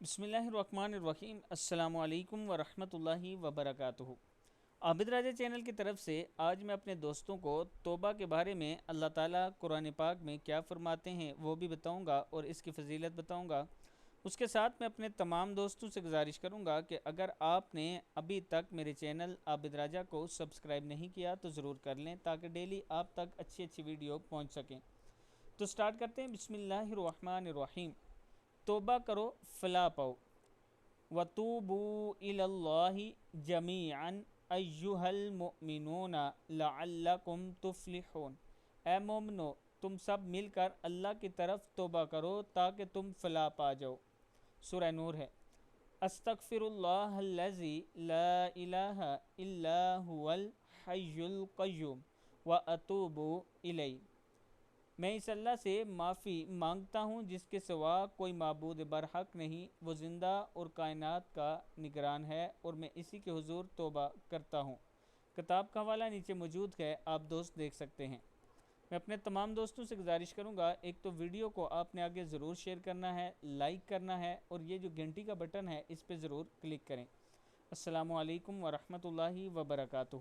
बिस्मिल्लाहिर्रहमानिर्रहीम अस्सलामु अलैकुम वरहमतुल्लाहि वबरकातुहू। आबिद राजा चैनल की तरफ से आज मैं अपने दोस्तों को तौबा के बारे में अल्लाह ताला कुरान पाक में क्या फ़रमाते हैं वो भी बताऊंगा और इसकी फ़जीलत बताऊंगा। उसके साथ मैं अपने तमाम दोस्तों से गुजारिश करूंगा कि अगर आपने अभी तक मेरे चैनल आबिद राजा को सब्सक्राइब नहीं किया तो ज़रूर कर लें ताकि डेली आप तक अच्छी अच्छी वीडियो पहुँच सकें। तो स्टार्ट करते हैं। बिस्मिल्लाहिर्रहमानिर्रहीम। तौबा करो फ़लाह पाओ। वतूबू इलल्लाहि जमीअन अय्युहल मुमिनूना लअल्लकुम तुफ्लिहून। ए मोमिनो, तुम सब मिलकर अल्लाह की तरफ तौबा करो ताकि तुम फलाह पा जाओ। सूरह नूर है। अस्तगफिरुल्लाहल्लज़ी ला इलाहा इल्ला हुवल हय्युल क़य्यूम व अतूबु इलैहि। मैं इस अल्लाह से माफ़ी मांगता हूँ जिसके सिवा कोई माबूद बरहक नहीं, वो ज़िंदा और कायनात का निगरान है और मैं इसी के हुजूर तौबा करता हूँ। किताब का हवाला नीचे मौजूद है, आप दोस्त देख सकते हैं। मैं अपने तमाम दोस्तों से गुजारिश करूँगा, एक तो वीडियो को आपने आगे ज़रूर शेयर करना है, लाइक करना है और ये जो घंटी का बटन है इस पर ज़रूर क्लिक करें। अस्सलामु अलैकुम वरहमतुल्लाहि वबरकातुहू।